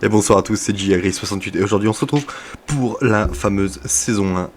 Et bonsoir à tous, c'est JRI68 et aujourd'hui on se retrouve pour la fameuse saison 1,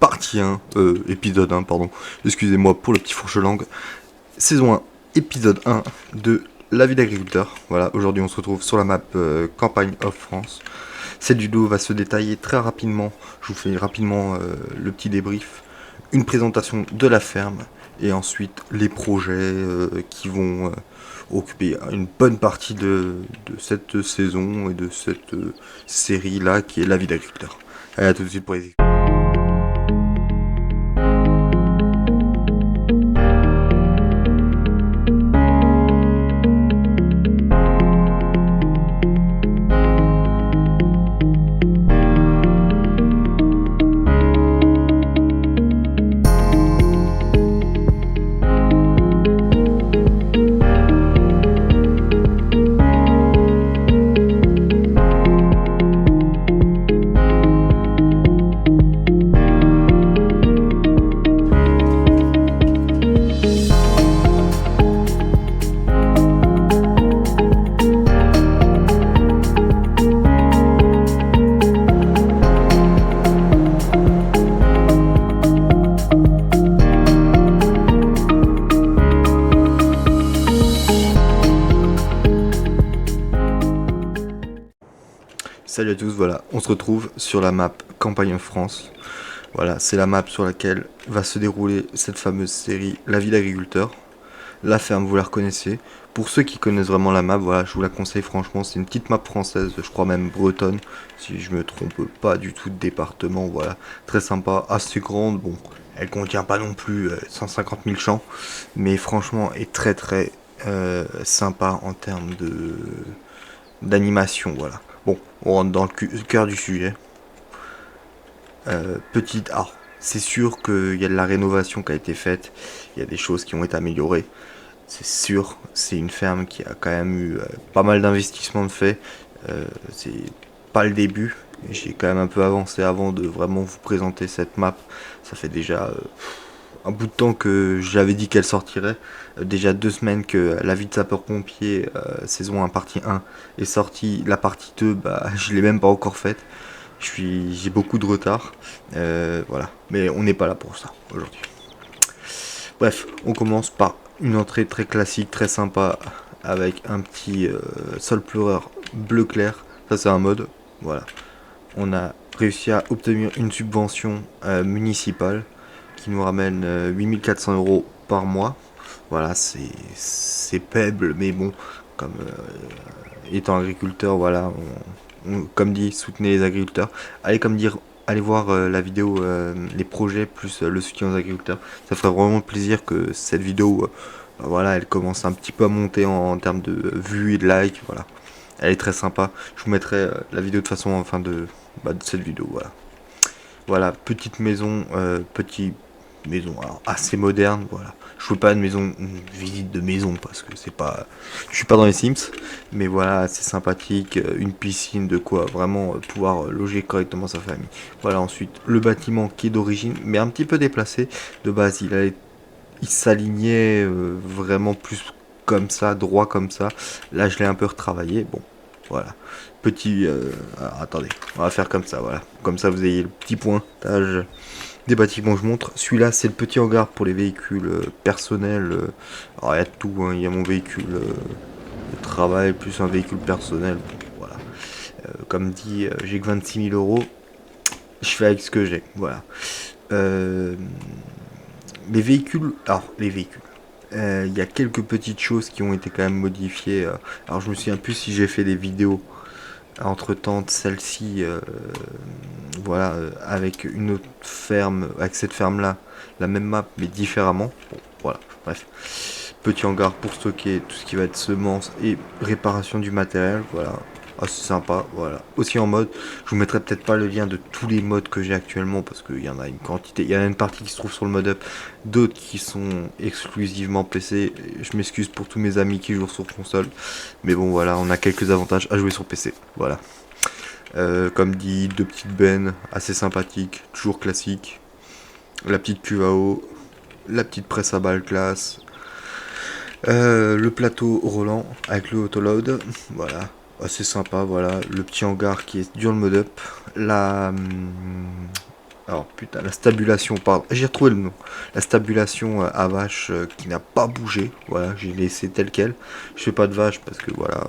partie 1, épisode 1, pardon, excusez-moi pour le petit fourche-langue, saison 1, épisode 1 de La vie d'agriculteur. Voilà, aujourd'hui on se retrouve sur la map Campagne of France. Cette vidéo va se détailler très rapidement, je vous fais rapidement le petit débrief, une présentation de la ferme et ensuite les projets qui vont occuper une bonne partie de cette saison et de cette série là qui est La vie d'agriculteur. Allez, à tout de suite pour les Salut à tous, voilà, on se retrouve sur la map Campagne en France. Voilà, c'est la map sur laquelle va se dérouler cette fameuse série La vie d'agriculteur. La ferme, vous la reconnaissez. Pour ceux qui connaissent vraiment la map, voilà, je vous la conseille franchement, c'est une petite map française, je crois même bretonne, si je me trompe pas du tout de département, voilà. Très sympa, assez grande, bon, elle contient pas non plus 150 000 champs, mais franchement est très très sympa en termes d'animation, voilà. Bon, on rentre dans le cœur du sujet. Petite. Alors, c'est sûr qu'il y a de la rénovation qui a été faite, il y a des choses qui ont été améliorées. C'est sûr, c'est une ferme qui a quand même eu pas mal d'investissements de fait. C'est pas le début. J'ai quand même un peu avancé avant de vraiment vous présenter cette map. Ça fait déjà un bout de temps que j'avais dit qu'elle sortirait. Déjà 2 semaines que la vie de sapeur-pompier, saison 1, partie 1, est sortie. La partie 2, bah, je l'ai même pas encore faite. J'ai beaucoup de retard. Voilà. Mais on n'est pas là pour ça aujourd'hui. Bref, on commence par une entrée très classique, très sympa, avec un petit sol pleureur bleu clair. Ça, c'est un mode. Voilà. On a réussi à obtenir une subvention municipale qui nous ramène 8400 € par mois. Voilà, c'est faible, mais bon, comme étant agriculteur, voilà, comme dit, soutenez les agriculteurs. Allez voir la vidéo, les projets plus le soutien aux agriculteurs. Ça ferait vraiment plaisir que cette vidéo, voilà, elle commence un petit peu à monter en termes de vues et de likes. Voilà, elle est très sympa. Je vous mettrai la vidéo de façon en fin de cette vidéo. Voilà. Voilà, petite maison, maison alors, assez moderne, voilà. Je fais pas une visite de maison parce que c'est pas, je suis pas dans les Sims, mais voilà, c'est sympathique, une piscine, de quoi vraiment pouvoir loger correctement sa famille. Voilà, ensuite le bâtiment qui est d'origine, mais un petit peu déplacé. De base, il s'alignait vraiment plus comme ça, droit comme ça. Là, je l'ai un peu retravaillé. Bon, voilà. Petit. Alors, attendez, on va faire comme ça, voilà. Comme ça, vous ayez le petit pointage des bâtiments que je montre. Celui-là, c'est le petit hangar pour les véhicules personnels. Alors, il y a tout, hein. Il y a mon véhicule de travail, plus un véhicule personnel. Bon, voilà. Comme dit, j'ai que 26 000 €. Je fais avec ce que j'ai. Voilà. Euh, les véhicules. Alors, les véhicules. Il y a quelques petites choses qui ont été quand même modifiées. Alors, je me souviens plus si j'ai fait des vidéos entre temps de celle-ci, voilà, avec une autre ferme, avec cette ferme là, la même map mais différemment. Bon, voilà, bref. Petit hangar pour stocker tout ce qui va être semences et réparation du matériel, voilà. Ah, c'est sympa, voilà. Aussi en mode, je vous mettrai peut-être pas le lien de tous les modes que j'ai actuellement parce qu'il y en a une quantité. Il y en a une partie qui se trouve sur le mode up, d'autres qui sont exclusivement PC. Je m'excuse pour tous mes amis qui jouent sur console, mais bon voilà, on a quelques avantages à jouer sur PC. Voilà. Comme dit, deux petites bennes assez sympathiques, toujours classiques. La petite cuve à eau, la petite presse à balles classe, le plateau roulant avec le autoload, voilà. assez sympa, voilà. Le petit hangar qui est dur le mode up. La... Alors putain, la stabulation, pardon, j'ai retrouvé le nom. La stabulation à vache qui n'a pas bougé, voilà, j'ai laissé tel quel. Je fais pas de vache parce que voilà,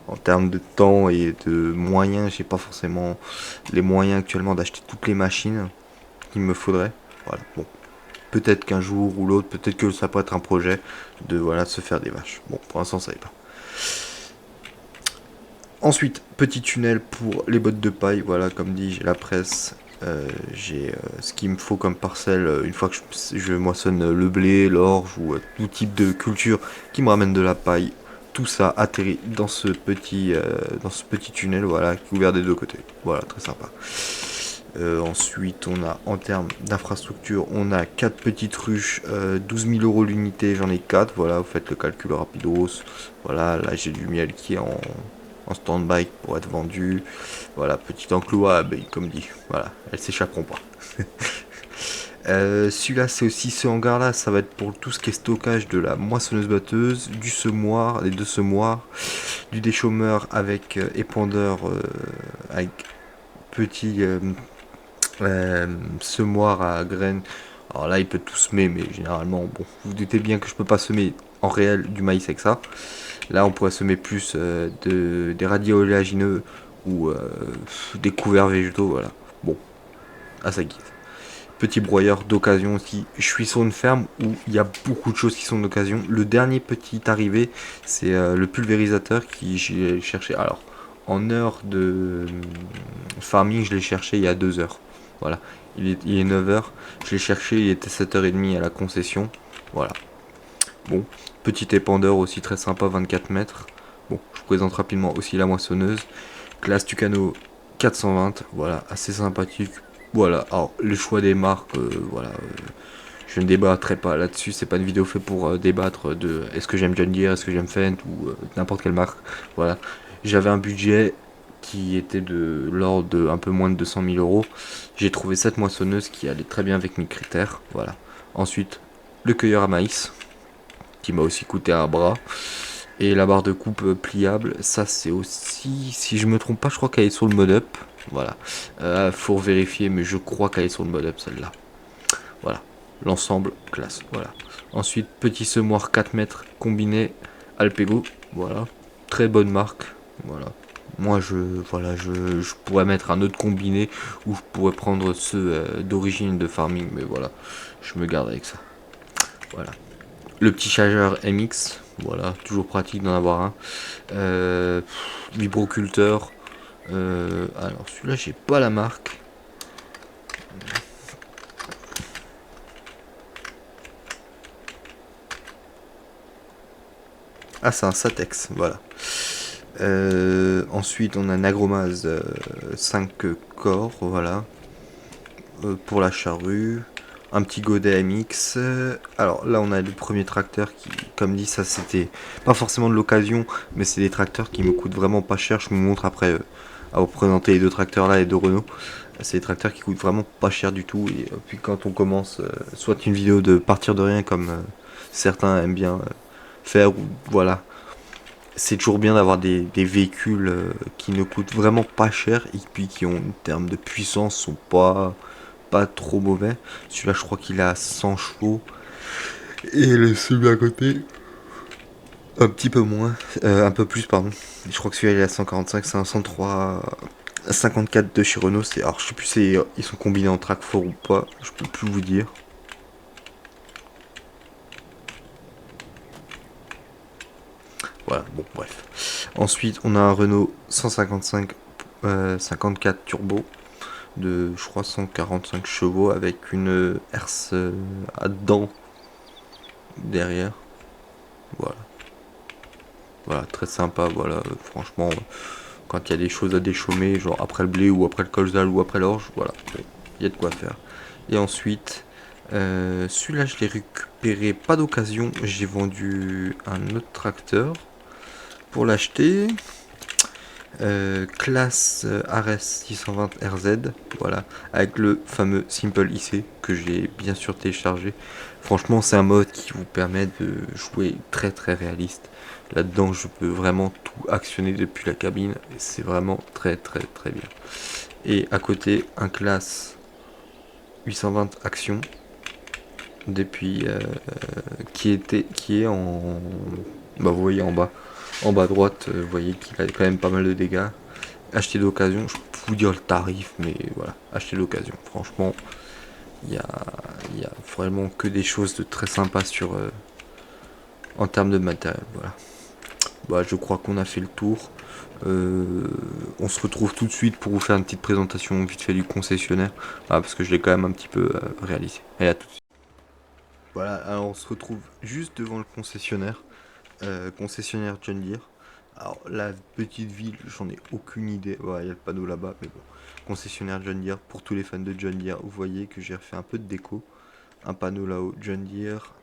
en termes de temps et de moyens, j'ai pas forcément les moyens actuellement d'acheter toutes les machines qu'il me faudrait. Voilà, bon, peut-être qu'un jour ou l'autre, peut-être que ça peut être un projet de voilà se faire des vaches. Bon, pour l'instant ça y est pas. Ensuite, petit tunnel pour les bottes de paille. Voilà, comme dit, j'ai la presse. J'ai ce qu'il me faut comme parcelle une fois que je moissonne le blé, l'orge ou tout type de culture qui me ramène de la paille. Tout ça atterrit dans dans ce petit tunnel, voilà, qui est ouvert des deux côtés. Voilà, très sympa. Ensuite, on a en termes d'infrastructure, on a 4 petites ruches, 12 000 euros l'unité, j'en ai 4. Voilà, vous faites le calcul rapidos. Voilà, là j'ai du miel qui est en stand-by pour être vendu. Voilà, petit enclos à abeilles, comme dit. Voilà, elles s'échapperont pas. Celui-là, c'est aussi ce hangar-là, ça va être pour tout ce qui est stockage de la moissonneuse-batteuse, du semoir, les deux semoirs, du déchômeur avec épandeur, avec petit semoir à graines. Alors là, il peut tout semer, mais généralement, bon, vous vous doutez bien que je peux pas semer en réel du maïs avec ça. Là, on pourrait semer plus des radis oléagineux ou des couverts végétaux, voilà. Bon, à sa guise. Petit broyeur d'occasion aussi. Je suis sur une ferme où il y a beaucoup de choses qui sont d'occasion. Le dernier petit arrivé, c'est le pulvérisateur qui j'ai cherché. Alors, en heure de farming, je l'ai cherché il y a 2 heures. Voilà. Il est 9 heures. Je l'ai cherché, il était 7h30 à la concession. Voilà. Bon, petit épandeur aussi très sympa, 24 mètres. Bon, je vous présente rapidement aussi la moissonneuse. Classe Tucano 420, voilà, assez sympathique. Voilà, alors le choix des marques, voilà, je ne débattrai pas là-dessus, c'est pas une vidéo faite pour débattre de est-ce que j'aime John Deere, est-ce que j'aime Fendt ou n'importe quelle marque. Voilà, j'avais un budget qui était de l'ordre de un peu moins de 200 000 euros. J'ai trouvé cette moissonneuse qui allait très bien avec mes critères. Voilà. Ensuite, le cueilleur à maïs qui m'a aussi coûté un bras. Et la barre de coupe pliable, ça c'est aussi, si je me trompe pas, je crois qu'elle est sur le mode up. Voilà. Faut vérifier, mais je crois qu'elle est sur le mode up celle-là. Voilà. L'ensemble, classe. Voilà. Ensuite, petit semoir 4 mètres combiné Alpego. Voilà. Très bonne marque. Voilà. Moi, je pourrais mettre un autre combiné ou je pourrais prendre ceux d'origine de farming, mais voilà. Je me garde avec ça. Voilà. Le petit chargeur MX, voilà, toujours pratique d'en avoir un. Vibroculteur. Alors celui-là, j'ai pas la marque. Ah, c'est un Satex, voilà. Ensuite, on a un Agromaz 5 corps, voilà. Pour la charrue. Un petit godet MX. Alors là, on a le premier tracteur qui, comme dit, ça c'était pas forcément de l'occasion, mais c'est des tracteurs qui me coûtent vraiment pas cher. Je vous montre après à vous présenter les deux tracteurs là, les deux Renault. C'est des tracteurs qui coûtent vraiment pas cher du tout. Et puis quand on commence, soit une vidéo de partir de rien comme certains aiment bien faire, ou voilà. C'est toujours bien d'avoir des véhicules qui ne coûtent vraiment pas cher et puis qui ont, en termes de puissance, sont pas trop mauvais. Celui-là, je crois qu'il a 100 chevaux. Et celui à côté, un petit peu moins. Un peu plus, pardon. Je crois que celui-là, il est à 145, c'est un 103, 54 de chez Renault. Alors, je sais plus si ils sont combinés en track 4 ou pas. Je peux plus vous dire. Voilà, bon, bref. Ensuite, on a un Renault 155 54 turbo de, je crois, 145 chevaux avec une herse à dents derrière. Voilà. Voilà, très sympa, voilà, franchement, quand il y a des choses à déchaumer, genre après le blé ou après le colza ou après l'orge, voilà, il y a de quoi faire. Et ensuite, celui-là je l'ai récupéré, pas d'occasion, j'ai vendu un autre tracteur pour l'acheter. Classe Ares 620 RZ, voilà, avec le fameux Simple IC que j'ai bien sûr téléchargé. Franchement, c'est un mode qui vous permet de jouer très très réaliste. Là-dedans, je peux vraiment tout actionner depuis la cabine et c'est vraiment très très très bien. Et à côté, un classe 820 Action depuis qui est en bah vous voyez en bas à droite, vous voyez qu'il a quand même pas mal de dégâts. Acheter d'occasion, je peux vous dire le tarif, mais voilà, acheter d'occasion. Franchement, il y a vraiment que des choses de très sympas en termes de matériel. Voilà. Bah, je crois qu'on a fait le tour. On se retrouve tout de suite pour vous faire une petite présentation vite fait du concessionnaire, parce que je l'ai quand même un petit peu réalisé. Allez, à tout de suite. Voilà, alors on se retrouve juste devant le concessionnaire. Concessionnaire John Deere. Alors, la petite ville, j'en ai aucune idée. Ouais, il y a le panneau là-bas, mais bon. Concessionnaire John Deere, pour tous les fans de John Deere, vous voyez que j'ai refait un peu de déco. Un panneau là-haut, John Deere,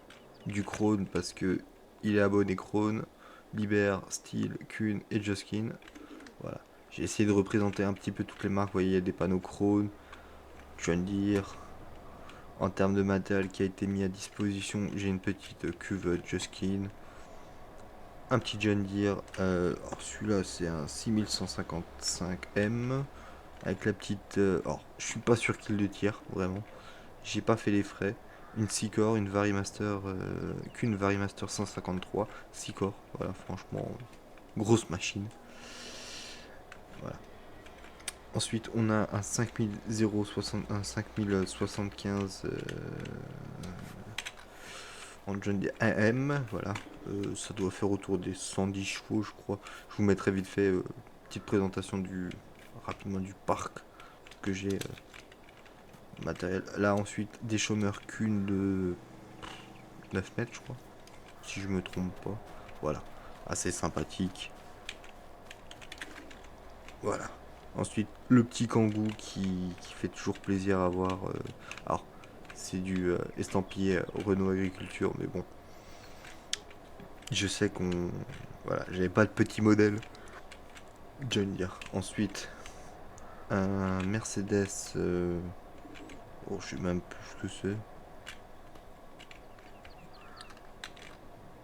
du Krone, parce que il est abonné Krone, Liber, Steel, Kuhn et Joskin. Voilà. J'ai essayé de représenter un petit peu toutes les marques. Vous voyez, il y a des panneaux Krone, John Deere. En termes de matériel qui a été mis à disposition, j'ai une petite cuve Joskin. Un petit John Deere, alors celui-là c'est un 6155M avec la petite. Alors je suis pas sûr qu'il le tire vraiment, j'ai pas fait les frais. Une 6 corps, une Varimaster, qu'une Varimaster 153, 6 corps, voilà, franchement, grosse machine. Voilà. Ensuite on a un 5075 en John Deere AM, voilà. Ça doit faire autour des 110 chevaux, je crois. Je vous mettrai vite fait petite présentation rapidement du parc que j'ai matériel. Là ensuite des chômeurs qu'une de 9 mètres, je crois, si je me trompe pas. Voilà, assez sympathique. Voilà. Ensuite le petit Kangoo qui fait toujours plaisir à voir. Alors c'est du estampillé Renault Agriculture, mais bon, je sais qu'on. Voilà, j'avais pas de petit modèle. John Deere. Ensuite, un Mercedes. Oh, je sais même plus ce que c'est.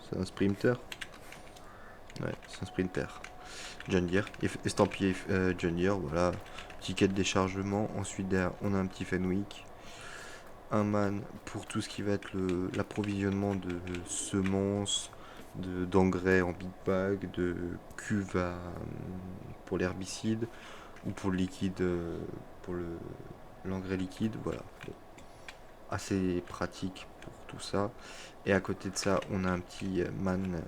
C'est un Sprinter. Ouais, c'est un Sprinter. John Deere. Estampillé John Deere, voilà. Ticket de déchargement. Ensuite, derrière, on a un petit Fenwick. Un man pour tout ce qui va être l'approvisionnement de semences, d'engrais en big bag, de cuves pour l'herbicide ou pour le liquide, pour l'engrais liquide, voilà. Bon, assez pratique pour tout ça. Et à côté de ça, on a un petit man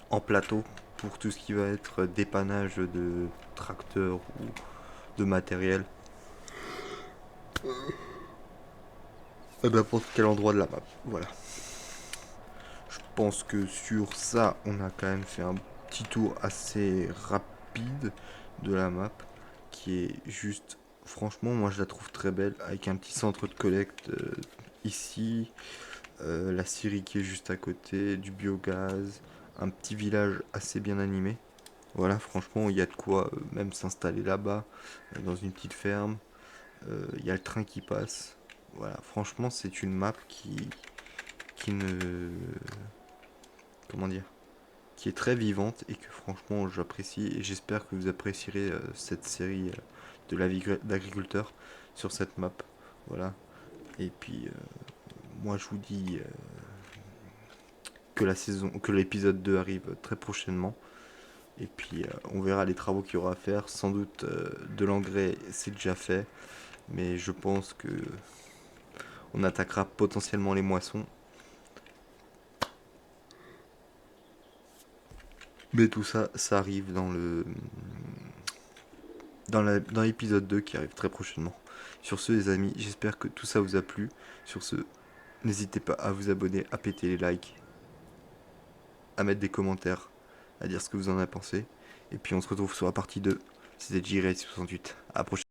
en plateau pour tout ce qui va être dépannage de tracteurs ou de matériel à n'importe quel endroit de la map. Voilà. Je pense que sur ça, on a quand même fait un petit tour assez rapide de la map qui est juste, franchement, moi je la trouve très belle avec un petit centre de collecte ici, la scierie qui est juste à côté, du biogaz, un petit village assez bien animé. Voilà, franchement, il y a de quoi même s'installer là-bas, dans une petite ferme. Il y a le train qui passe. Voilà, franchement, c'est une map qui ne. Comment dire? Qui est très vivante et que franchement j'apprécie et j'espère que vous apprécierez cette série de la vie d'agriculteur sur cette map. Voilà. Et puis moi je vous dis que l'épisode 2 arrive très prochainement. Et puis on verra les travaux qu'il y aura à faire. Sans doute de l'engrais c'est déjà fait. Mais je pense que on attaquera potentiellement les moissons. Mais tout ça, ça arrive dans l'épisode 2 qui arrive très prochainement. Sur ce, les amis, j'espère que tout ça vous a plu. Sur ce, n'hésitez pas à vous abonner, à péter les likes, à mettre des commentaires, à dire ce que vous en avez pensé. Et puis on se retrouve sur la partie 2. C'était J-Ray 68. À la prochaine.